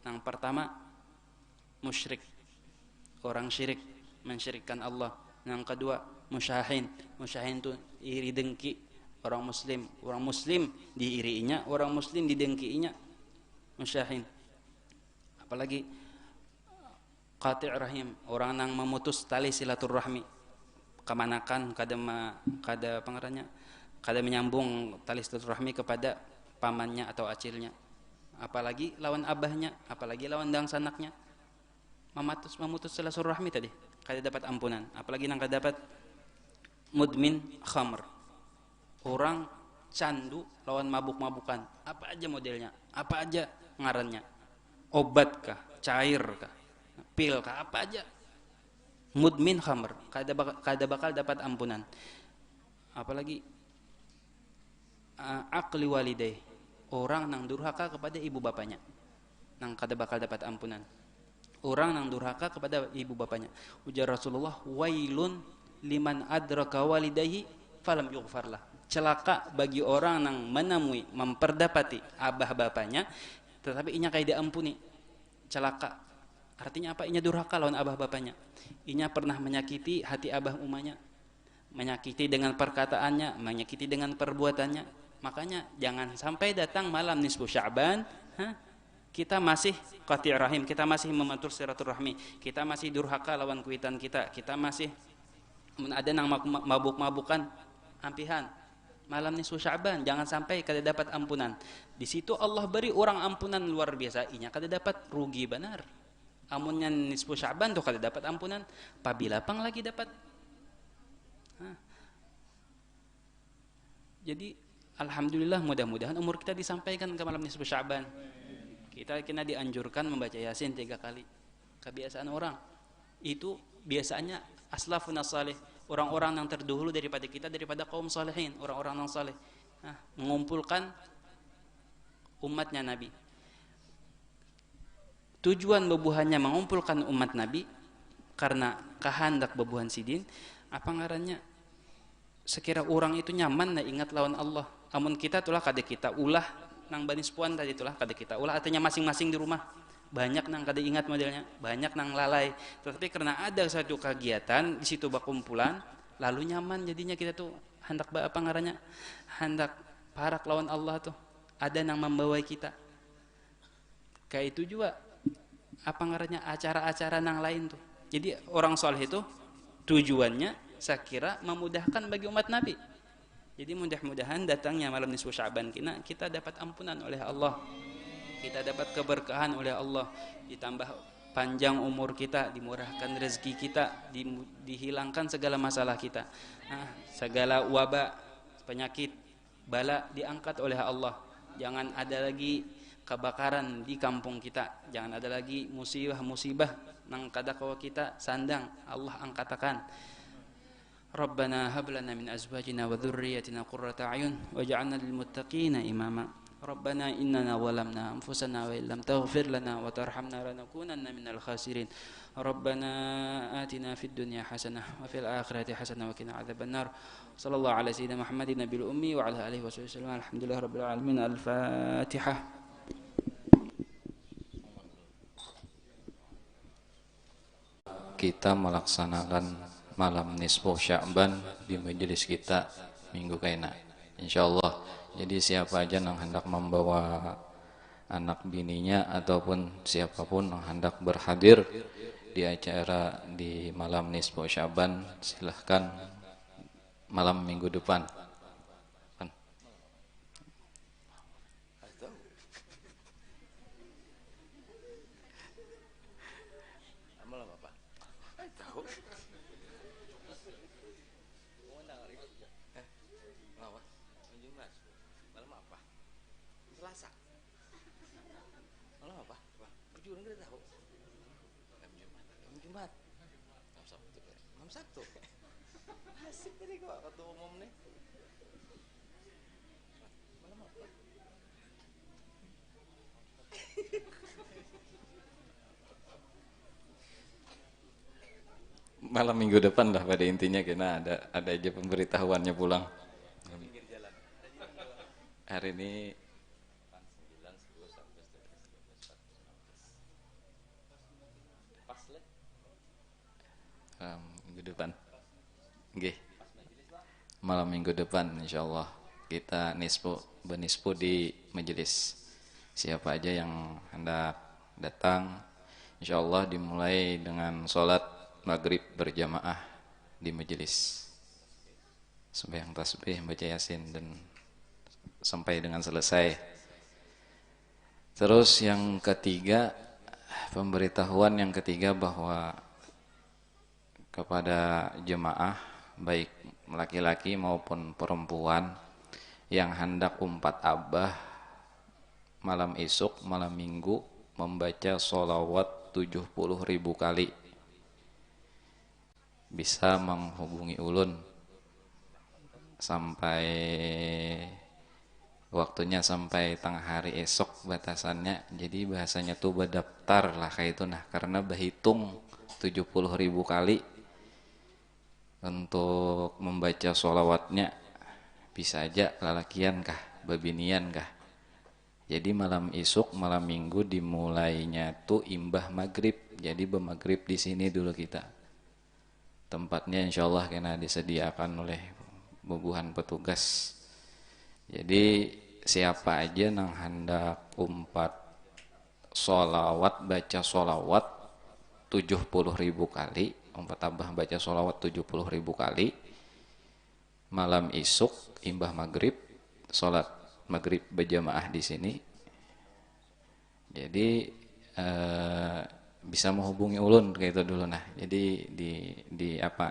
Yang pertama musyrik, orang syirik, mensyirikkan Allah. Yang kedua musyahin, musyahin itu iri dengki orang muslim diiriinya, orang muslim didengkiinya, musyahin. Apalagi qati' rahim, orang yang memutus tali silaturahmi, kemanakan kada pengaranya, kada menyambung tali silaturahmi kepada pamannya atau acilnya, apalagi lawan abahnya, apalagi lawan dang sanaknya, memutus silaturahmi tadi kada dapat ampunan. Apalagi nang kada dapat mudmin khamr, orang candu lawan mabuk-mabukan, apa aja modelnya, apa aja ngarannya, obat kah, cair kah, pil kah, apa aja, mudmin khamr, kada bakal dapat ampunan. Apalagi akli walidai, orang nang durhaka kepada ibu bapanya, nang kada bakal dapat ampunan. Orang yang durhaka kepada ibu bapanya. Ujar Rasulullah, wailun liman adraka walidayhi falam yughfarlah. Celaka bagi orang yang menemui, memperdapati abah bapanya tetapi inya kayak diampuni. Celaka. Artinya apa? Inya durhaka lawan abah bapanya. Inya pernah menyakiti hati abah umanya, menyakiti dengan perkataannya, menyakiti dengan perbuatannya. Makanya jangan sampai datang malam nisfu Sya'ban, kita masih qati' rahim, kita masih mematur silaturahmi, kita masih durhaka lawan kuitan kita, kita masih ada nang mabuk-mabukan ampihan. Malam nisfu Sya'ban jangan sampai kada dapat ampunan. Di situ Allah beri orang ampunan luar biasa, inya kada dapat rugi benar. Amunnya nisfu Sya'ban tuh kada dapat ampunan, pabila pang lagi dapat. Jadi alhamdulillah, mudah-mudahan umur kita disampaikan ke malam nisfu Sya'ban. Kita kena dianjurkan membaca Yasin 3 kali. Kebiasaan orang itu biasanya aslafun as-salih, orang-orang yang terdahulu daripada kita, daripada kaum salihin, orang-orang yang saleh, mengumpulkan umatnya Nabi. Tujuan bebuhannya mengumpulkan umat Nabi karena kehendak bebuhan sidin, apa ngarannya? Sekira orang itu nyaman na ingat lawan Allah. Amun kita tulah kada kita ulah nang bani sepuan tadi itulah kada kita ulah, artinya masing-masing di rumah banyak nang kada ingat modelnya, banyak nang lalai, tetapi karena ada satu kegiatan di situ bakumpulan lalu nyaman, jadinya kita tuh hendak apa ngarannya, hendak parak lawan Allah tuh ada nang membawai kita. Kayak itu juga apa ngarannya, acara-acara nang lain tuh. Jadi orang soleh itu tujuannya saya kira memudahkan bagi umat Nabi. Jadi mudah-mudahan datangnya malam nisfu Sya'ban kita dapat ampunan oleh Allah, kita dapat keberkahan oleh Allah, ditambah panjang umur kita, dimurahkan rezeki kita, dihilangkan segala masalah kita. Segala wabak, penyakit, bala diangkat oleh Allah. Jangan ada lagi kebakaran di kampung kita, jangan ada lagi musibah-musibah nang kadakawa kita sandang, Allah angkatakan. Rabbana hab lana min azwajina wa dhurriyyatina qurrata a'yun waj'alna lil muttaqina imama. Rabbana innana zalamna anfusana wa illam taghfir lana wa tarhamna lanakunanna minal khasirin. Rabbana atina fid dunya hasanah wa fil akhirati hasanah wa qina adzabannar. Sallallahu ala sayyidina Muhammadin nabiyil ummi wa ala alihi wasallam. Alhamdulillahirabbil alamin. Al-Fatihah. Kita melaksanakan malam nisfu Sya'ban di majelis kita minggu kaina insyaallah. Jadi siapa aja yang hendak membawa anak bininya ataupun siapapun yang hendak berhadir di acara di malam nisfu Sya'ban, silahkan malam minggu depan. Malam minggu depan lah pada intinya, karena ada aja pemberitahuannya pulang. Hari ini minggu depan. Nggih. Malam minggu depan insyaallah kita benisfu di majelis. Siapa aja yang hendak datang, insyaallah dimulai dengan sholat maghrib berjamaah di majelis, sembahyang tasbih, baca yasin dan sampai dengan selesai. Terus yang ketiga, pemberitahuan yang ketiga bahwa kepada jemaah baik laki-laki maupun perempuan yang hendak umpat abah malam isuk, malam minggu membaca sholawat 70.000 kali, bisa menghubungi ulun sampai waktunya sampai tengah hari esok batasannya. Jadi bahasanya tuh berdaftar lah kayak itu nah, karena berhitung 70.000 kali untuk membaca sholawatnya. Bisa aja lalakian kah, babinian kah. Jadi malam isuk, malam minggu dimulainya tuh imbah maghrib. Jadi bermaghrib di sini dulu kita. Tempatnya insyaallah kena disediakan oleh bubuhan petugas. Jadi siapa aja yang hendak umpat sholawat, baca sholawat 70.000 kali, umpat abah baca sholawat 70.000 kali, malam isuk imbah maghrib, sholat maghrib berjamaah di sini. Jadi bisa menghubungi ulun kayak itu dulu nah. Jadi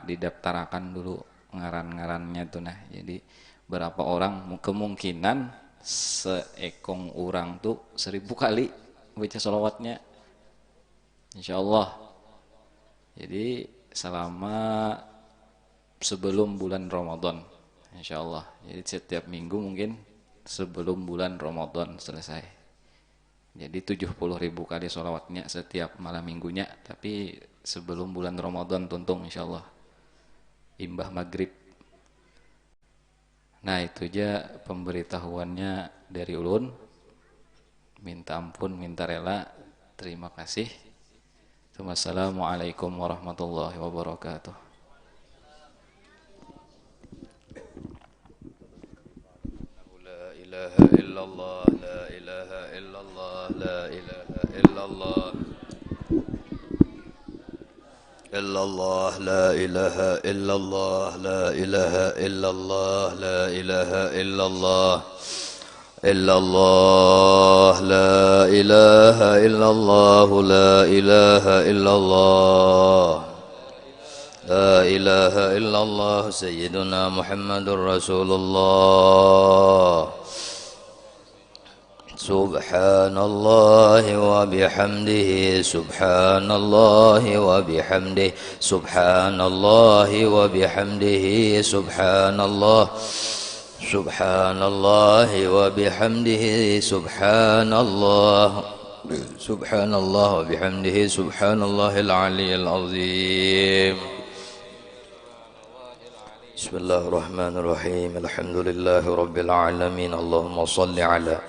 didaftarkan dulu ngaran-ngarannya tuh nah. Jadi berapa orang, kemungkinan seekong orang tuh 1000 kali baca sholawatnya insyaallah. Jadi selama sebelum bulan Ramadan insyaallah. Jadi setiap minggu mungkin sebelum bulan Ramadan selesai. Jadi 70.000 kali sholawatnya setiap malam minggunya, tapi sebelum bulan Ramadan tuntung insyaallah imbah maghrib. Nah itu aja pemberitahuannya dari ulun. Minta ampun, minta rela. Terima kasih. Wassalamualaikum warahmatullahi wabarakatuh. La ilaha illallah, la ilaha illallah, la ilaha illallah. إلا الله لا إله إلا الله لا إله إلا الله لا إله إلا الله إلا الله لا إله إلا الله لا إله إلا الله لا إله إلا الله سيدنا محمد رسول الله سبحان الله وبحمده سبحان الله وبحمده سبحان الله وبحمده سبحان الله سبحان الله وبحمده سبحان الله سبحان الله وبحمده سبحان الله العلي العظيم بسم الله الرحمن الرحيم الحمد لله رب العالمين اللهم صل على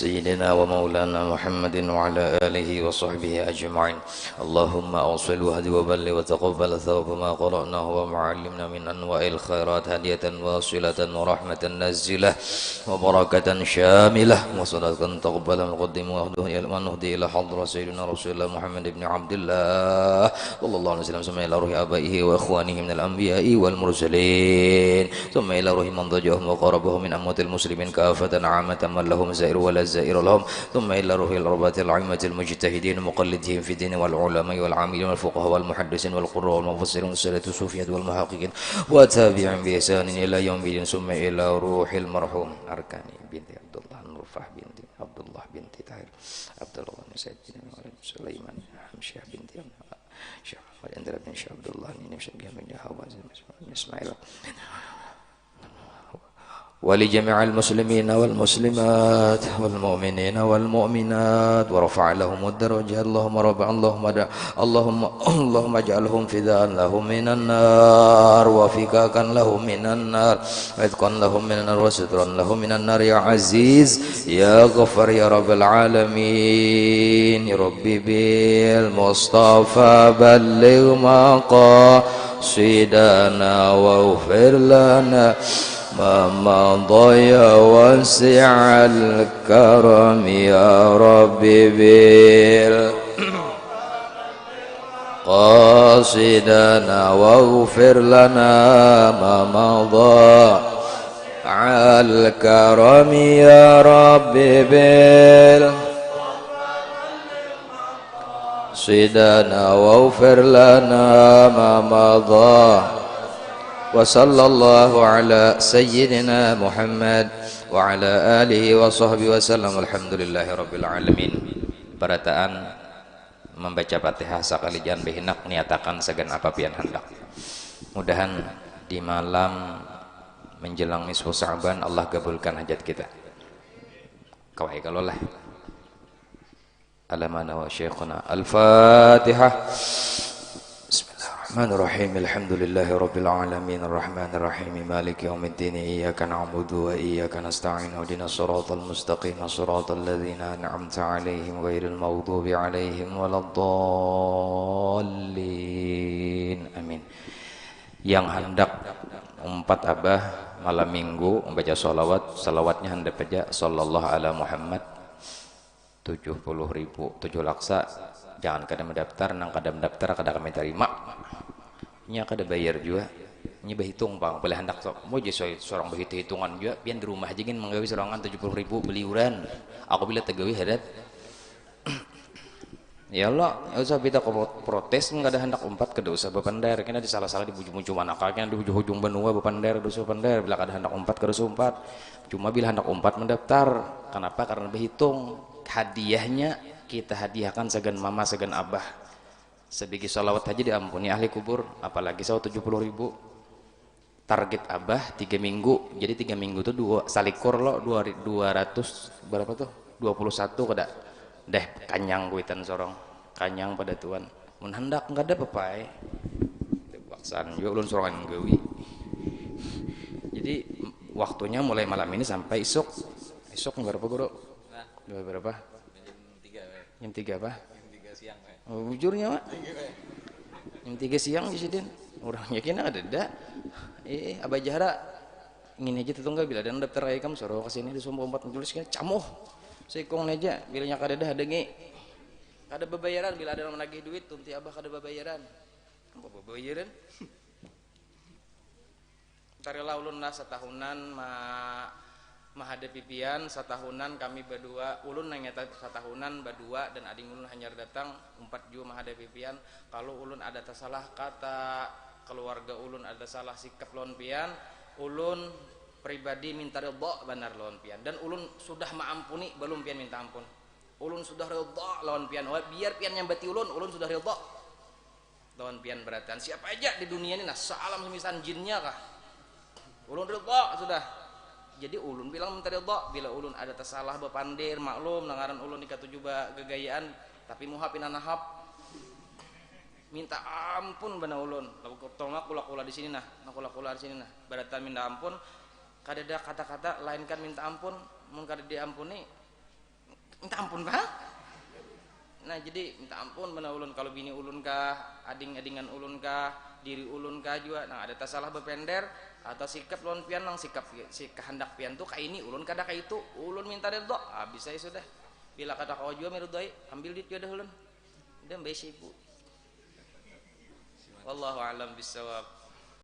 سيدنا ومولانا محمد وعلى آله وصحبه أجمعين اللهم أوصل وهدي وبلغ وتقبل ثواب ما قرأناه وما علمنا من أنواع الخيرات هدية واصلة ورحمة نازلة وبركة شاملة وصلاة تقبل مقدم ونهدي إلى حضرة سيدنا رسول الله محمد بن عبد الله صلى الله عليه وسلم ثم إلى روح آبائه وإخوانه من الأنبياء والمرسلين ثم إلى روح من ضجهم وقربهم من أموات المسلمين كافة عامة من لهم زائر ولا زائر لهم ثم إلى روح الأربعة الأئمة المجتهدين ومقلدهم في الدين والعلماء والعاملين والفقهاء والمحدثين والقراء والمفسرين والسادة الصوفية والمحققين وتابعين بإحسان إلى يوم الدين ثم إلى روح المرحوم أركاني بنت عبد الله نورفح بنت عبد الله بنت طاهر عبد الله بن سعيد بن سليمان حمشة بنت شيخ محمد اندر بن شيخ عبد الله بن شبيه بن حوازن بن اسماعيل ولجميع المسلمين والمسلمات والمؤمنين والمؤمنات ورفع لهم الدرجات اللهم اجعلهم فداء لهم من النار وفكاكا لهم من النار وعتقا لهم من النار وسترا لهم من النار يا عزيز يا غفار يا رب العالمين يا ربي بالمصطفى بلغ مقاصدنا واغفر لنا ما مضى واسع الكرم يا ربي قاصدنا واغفر لنا ما مضى الكرم يا ربي قاصدنا واغفر لنا ما مضى وصلى الله على سيدنا محمد وعلى آله وصحبه وسلم alhamdulillahi rabbil alamin. Barataan membaca Fatihah sakali jan behinak niatakan segan apa pian hendak. Mudahan di malam menjelang nisfu Sa'ban Allah kabulkan hajat kita. Kawai kalolah. Alamana wa syekhuna. Al-Fatihah. Bismillahirrahmanirrahim. Alhamdulillahi rabbil alamin arrahmanir rahim maliki yaumiddin iyyaka na'budu wa iyyaka nasta'in ihdinas siratal mustaqim siratal ladzina an'amta 'alaihim ghairil maghdubi 'alaihim waladdallin. Amin. Yang hendak umpat abah malam minggu membaca salawatnya hendak baca sallallahu ala Muhammad 70.000 7 laksa. Jangan kada mendaftar nang kada mendaftar kada kami terima nya kada bayar juga nya berhitung bang boleh hendak mau jadi seorang berhitungan juga pian di rumah aja gin menggawi serangan 70.000 beliuran aku bila tegawi hadat ya Allah ya usah kita protes nggak ada hendak umpat kada usah bepandar kena di salah-salah di buju-buju manakah kena di ujung benua bepandar dosa pandar bila kada hendak umpat kada usah umpat cuma bila hendak umpat mendaftar kenapa karena berhitung hadiahnya kita hadiahkan segan mama segan abah sebigi sholawat aja diampuni ahli kubur apalagi 70.000 target abah 3 minggu jadi 3 minggu tuh salikur lo 200 berapa tuh 21 kada deh kanyang kuitan sorong kanyang pada tuan mun hendak enggak ada pepai baksan juga ulun sorangan gawi jadi waktunya mulai malam ini sampai esok berapa guru berapa jam 3 apa? Jam 3 siang oh, bujurnya Pak jam 3 siang di sini orang yakin ada Abah Jahra ingin aja tetungga bila ada daftar ayah kamu suruh kesini di Sumba 4 tulisnya camuh seikong aja bilanya kada ada nge kada bebayaran bila ada menagih duit tunti abah kada bebayaran Apa bebeuyeun? Tarila ulun lah satahunan mahadapi pian satahunan kami berdua ulun nanya satahunan berdua dan ading ulun hanyar datang 4 jua mahadapi pian kalau ulun ada salah kata keluarga ulun ada salah sikap lawan pian ulun pribadi minta ridha benar lawan pian dan ulun sudah maampuni belum pian minta ampun ulun sudah ridha lawan pian biar pian nyambati ulun sudah ridha lawan pian beratan siapa aja di dunia ini nah sealam semisan jinnya kah ulun ridha sudah jadi ulun bilang minta ridha bila ulun ada tersalah bepandir maklum nangaran ulun dikatuju gegayaan tapi muha pinanahap minta ampun bana ulun tolong aku kula di sini nah kula di sini nah barata minta ampun kadada kata-kata lainkan minta ampun mun kada diampuni minta ampun Pak nah jadi minta ampun bana ulun kalau bini ulun kah ading-adingan ulun kah diri ulun kah juga nah ada tersalah bepender atau sikap lawan pian nang sikap si kehendak pian tuh kayak ini ulun kada kayak itu ulun minta ridha habis saya sudah bila kada kau juga meridai ambil duit dia dah ulun dan besi ibu wallahu alam bisawab.